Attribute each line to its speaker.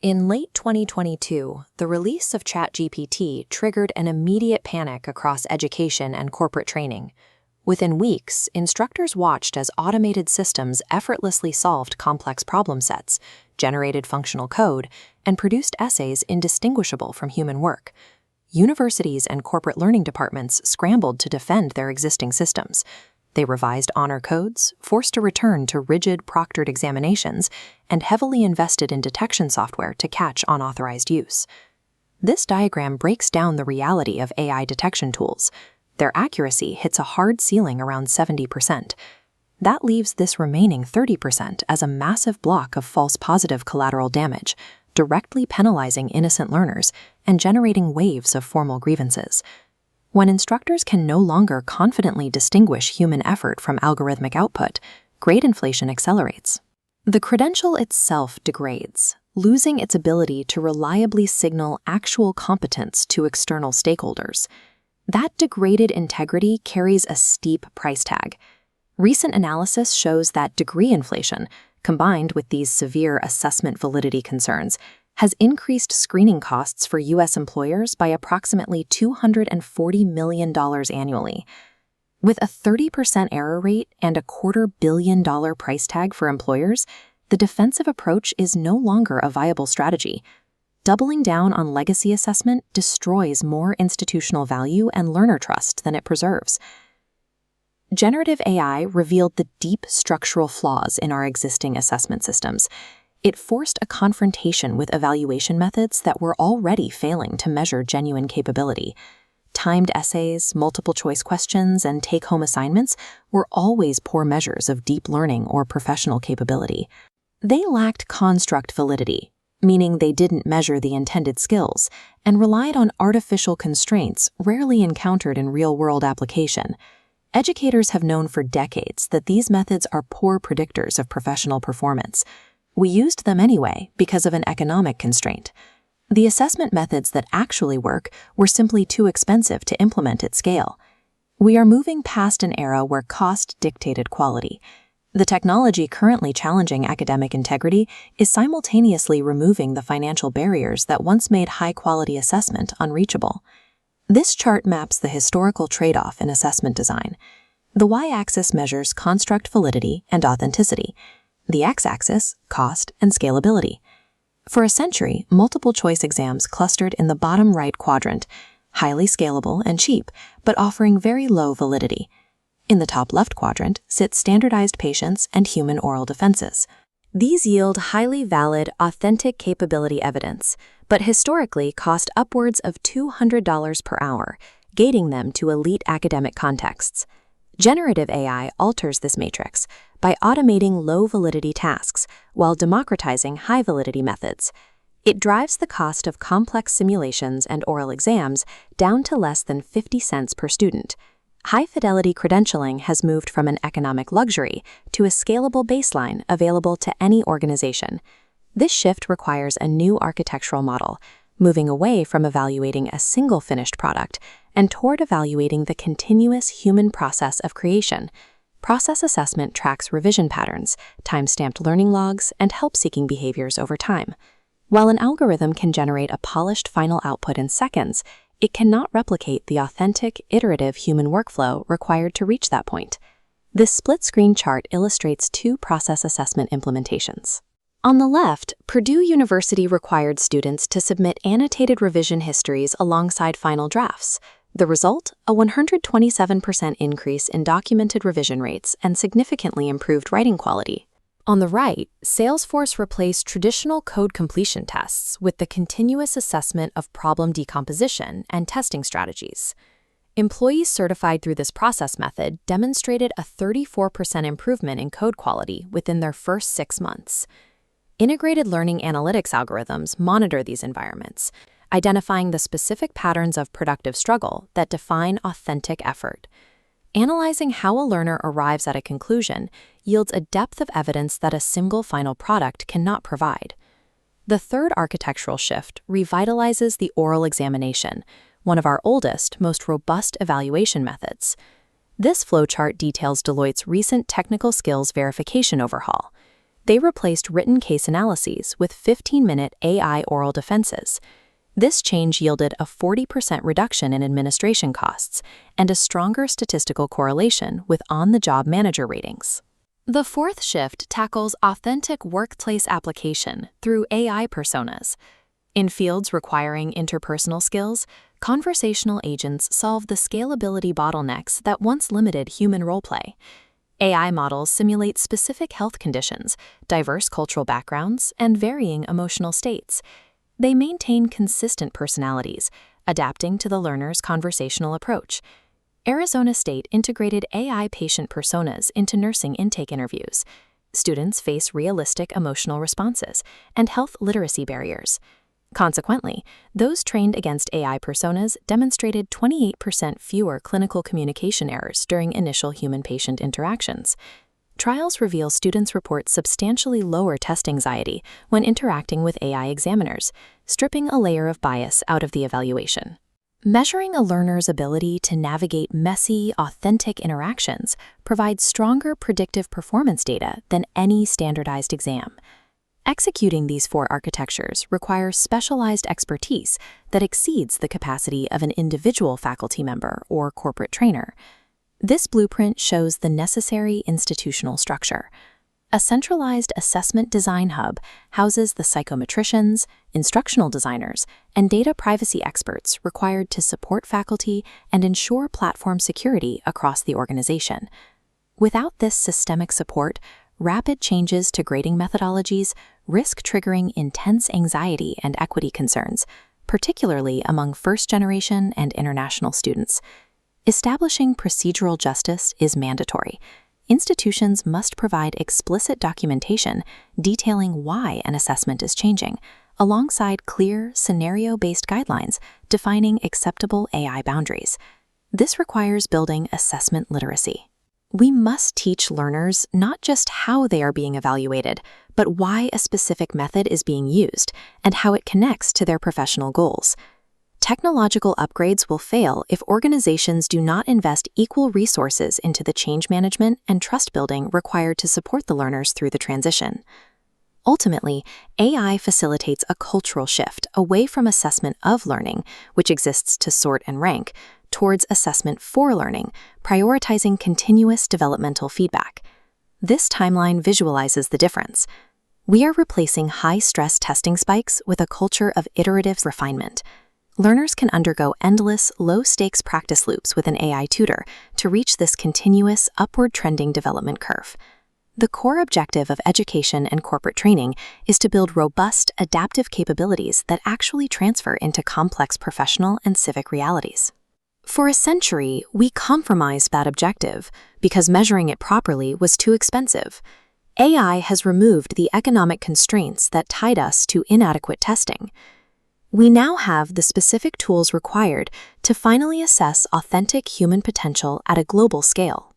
Speaker 1: In late 2022, the release of ChatGPT triggered an immediate panic across education and corporate training. Within weeks, instructors watched as automated systems effortlessly solved complex problem sets, generated functional code, and produced essays indistinguishable from human work. Universities and corporate learning departments scrambled to defend their existing systems. They revised honor codes, forced a return to rigid proctored examinations, and heavily invested in detection software to catch unauthorized use. This diagram breaks down the reality of AI detection tools. Their accuracy hits a hard ceiling around 70%. That leaves this remaining 30% as a massive block of false positive collateral damage, directly penalizing innocent learners and generating waves of formal grievances. When instructors can no longer confidently distinguish human effort from algorithmic output, grade inflation accelerates. The credential itself degrades, losing its ability to reliably signal actual competence to external stakeholders. That degraded integrity carries a steep price tag. Recent analysis shows that degree inflation, combined with these severe assessment validity concerns, has increased screening costs for U.S. employers by approximately $240 million annually. With a 30% error rate and a $250 million price tag for employers, the defensive approach is no longer a viable strategy. Doubling down on legacy assessment destroys more institutional value and learner trust than it preserves. Generative AI revealed the deep structural flaws in our existing assessment systems. It forced a confrontation with evaluation methods that were already failing to measure genuine capability. Timed essays, multiple-choice questions, and take-home assignments were always poor measures of deep learning or professional capability. They lacked construct validity, meaning they didn't measure the intended skills, and relied on artificial constraints rarely encountered in real-world application. Educators have known for decades that these methods are poor predictors of professional performance. We used them anyway because of an economic constraint. The assessment methods that actually work were simply too expensive to implement at scale. We are moving past an era where cost dictated quality. The technology currently challenging academic integrity is simultaneously removing the financial barriers that once made high-quality assessment unreachable. This chart maps the historical trade-off in assessment design. The y-axis measures construct validity and authenticity. The x-axis, cost and scalability. For a century, multiple-choice exams clustered in the bottom right quadrant, highly scalable and cheap, but offering very low validity. In the top left quadrant sit standardized patients and human oral defenses. These yield highly valid, authentic capability evidence, but historically cost upwards of $200 per hour, gating them to elite academic contexts. Generative AI alters this matrix by automating low-validity tasks while democratizing high-validity methods. It drives the cost of complex simulations and oral exams down to less than 50 cents per student. High-fidelity credentialing has moved from an economic luxury to a scalable baseline available to any organization. This shift requires a new architectural model, moving away from evaluating a single finished product and toward evaluating the continuous human process of creation. Process assessment tracks revision patterns, time-stamped learning logs, and help-seeking behaviors over time. While an algorithm can generate a polished final output in seconds, it cannot replicate the authentic, iterative human workflow required to reach that point. This split-screen chart illustrates two process assessment implementations. On the left, Purdue University required students to submit annotated revision histories alongside final drafts. The result? A 127% increase in documented revision rates and significantly improved writing quality. On the right, Salesforce replaced traditional code completion tests with the continuous assessment of problem decomposition and testing strategies. Employees certified through this process method demonstrated a 34% improvement in code quality within their first 6 months. Integrated learning analytics algorithms monitor these environments, identifying the specific patterns of productive struggle that define authentic effort. Analyzing how a learner arrives at a conclusion yields a depth of evidence that a single final product cannot provide. The third architectural shift revitalizes the oral examination, one of our oldest, most robust evaluation methods. This flowchart details Deloitte's recent technical skills verification overhaul. They replaced written case analyses with 15-minute AI oral defenses. This change yielded a 40% reduction in administration costs and a stronger statistical correlation with on-the-job manager ratings. The fourth shift tackles authentic workplace application through AI personas. In fields requiring interpersonal skills, conversational agents solve the scalability bottlenecks that once limited human roleplay. AI models simulate specific health conditions, diverse cultural backgrounds, and varying emotional states. They maintain consistent personalities, adapting to the learner's conversational approach. Arizona State integrated AI patient personas into nursing intake interviews. Students face realistic emotional responses and health literacy barriers. Consequently, those trained against AI personas demonstrated 28% fewer clinical communication errors during initial human-patient interactions. Trials reveal students report substantially lower test anxiety when interacting with AI examiners, stripping a layer of bias out of the evaluation. Measuring a learner's ability to navigate messy, authentic interactions provides stronger predictive performance data than any standardized exam. Executing these four architectures requires specialized expertise that exceeds the capacity of an individual faculty member or corporate trainer. This blueprint shows the necessary institutional structure. A centralized assessment design hub houses the psychometricians, instructional designers, and data privacy experts required to support faculty and ensure platform security across the organization. Without this systemic support, rapid changes to grading methodologies risk triggering intense anxiety and equity concerns, particularly among first-generation and international students. Establishing procedural justice is mandatory. Institutions must provide explicit documentation detailing why an assessment is changing, alongside clear, scenario-based guidelines defining acceptable AI boundaries. This requires building assessment literacy. We must teach learners not just how they are being evaluated, but why a specific method is being used and how it connects to their professional goals. Technological upgrades will fail if organizations do not invest equal resources into the change management and trust building required to support the learners through the transition. Ultimately, AI facilitates a cultural shift away from assessment of learning, which exists to sort and rank, towards assessment for learning, prioritizing continuous developmental feedback. This timeline visualizes the difference. We are replacing high-stress testing spikes with a culture of iterative refinement. Learners can undergo endless, low-stakes practice loops with an AI tutor to reach this continuous, upward-trending development curve. The core objective of education and corporate training is to build robust, adaptive capabilities that actually transfer into complex professional and civic realities. For a century, we compromised that objective because measuring it properly was too expensive. AI has removed the economic constraints that tied us to inadequate testing. We now have the specific tools required to finally assess authentic human potential at a global scale.